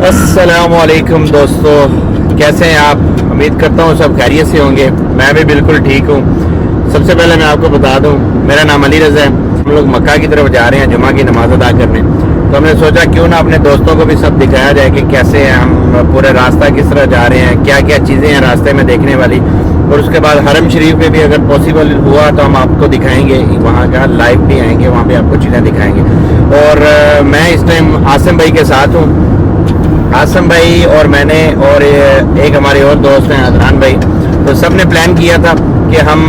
अस्सलामुअलैकुम दोस्तों, कैसे हैं आप। उम्मीद करता हूँ सब खैरियत से होंगे। मैं भी बिल्कुल ठीक हूँ। सबसे पहले मैं आपको बता दूँ, मेरा नाम अली रज़ा है। हम लोग मक्का की तरफ जा रहे हैं जुमा की नमाज़ अदा करने। तो हमने सोचा क्यों ना अपने दोस्तों को भी सब दिखाया जाए कि कैसे हम पूरे रास्ता किस तरह जा रहे हैं, क्या क्या चीज़ें हैं रास्ते में देखने वाली। और उसके बाद हरम शरीफ में भी अगर पॉसिबल हुआ तो हम आपको दिखाएंगे, वहाँ का लाइव भी आएंगे, वहाँ भी आपको चीज़ें दिखाएंगे। और मैं इस टाइम आसिम भाई के साथ हूँ। आसिम भाई और मैंने और एक हमारे और दोस्त हैं अदनान भाई। तो सब ने प्लान किया था कि हम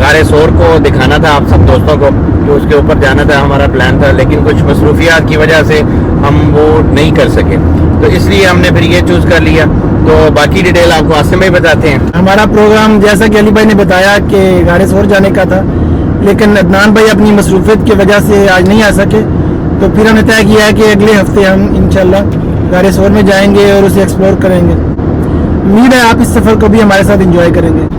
गारे सोर को दिखाना था आप सब दोस्तों को, कि उसके ऊपर जाना था, हमारा प्लान था। लेकिन कुछ मसरूफियात की वजह से हम वो नहीं कर सके, तो इसलिए हमने फिर ये चूज़ कर लिया। तो बाकी डिटेल आपको आसिम भाई बताते हैं। हमारा प्रोग्राम जैसा कि अली भाई ने बताया कि गारे सोर जाने का था, लेकिन अदनान भाई अपनी मसरूफियत की वजह से आज नहीं आ सके। तो फिर हमने तय किया है कि अगले हफ्ते हम इंशाल्लाह गारे सोर में जाएंगे और उसे एक्सप्लोर करेंगे। उम्मीद है आप इस सफ़र को भी हमारे साथ एंजॉय करेंगे।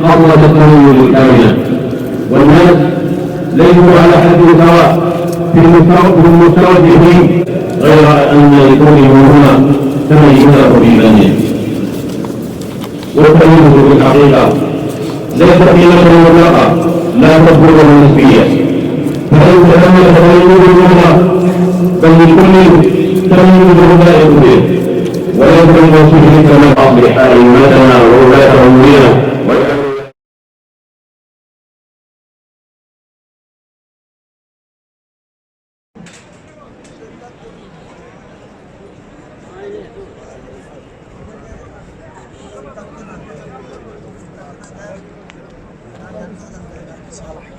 خطوة التنوي للكائنات، والناس ليسوا على حد سواء في المستوى غير أن لكونهم هنا تميزه في بنيه. والتمييز في الحقيقة ليس في نشر المطلقة، لا تبلغ النسبية، فليس ثمة تميز اللغة، بل لكل تميز لائق به، وليس الموصوف كما أصبح أئمتنا وولاة أمورنا. صالح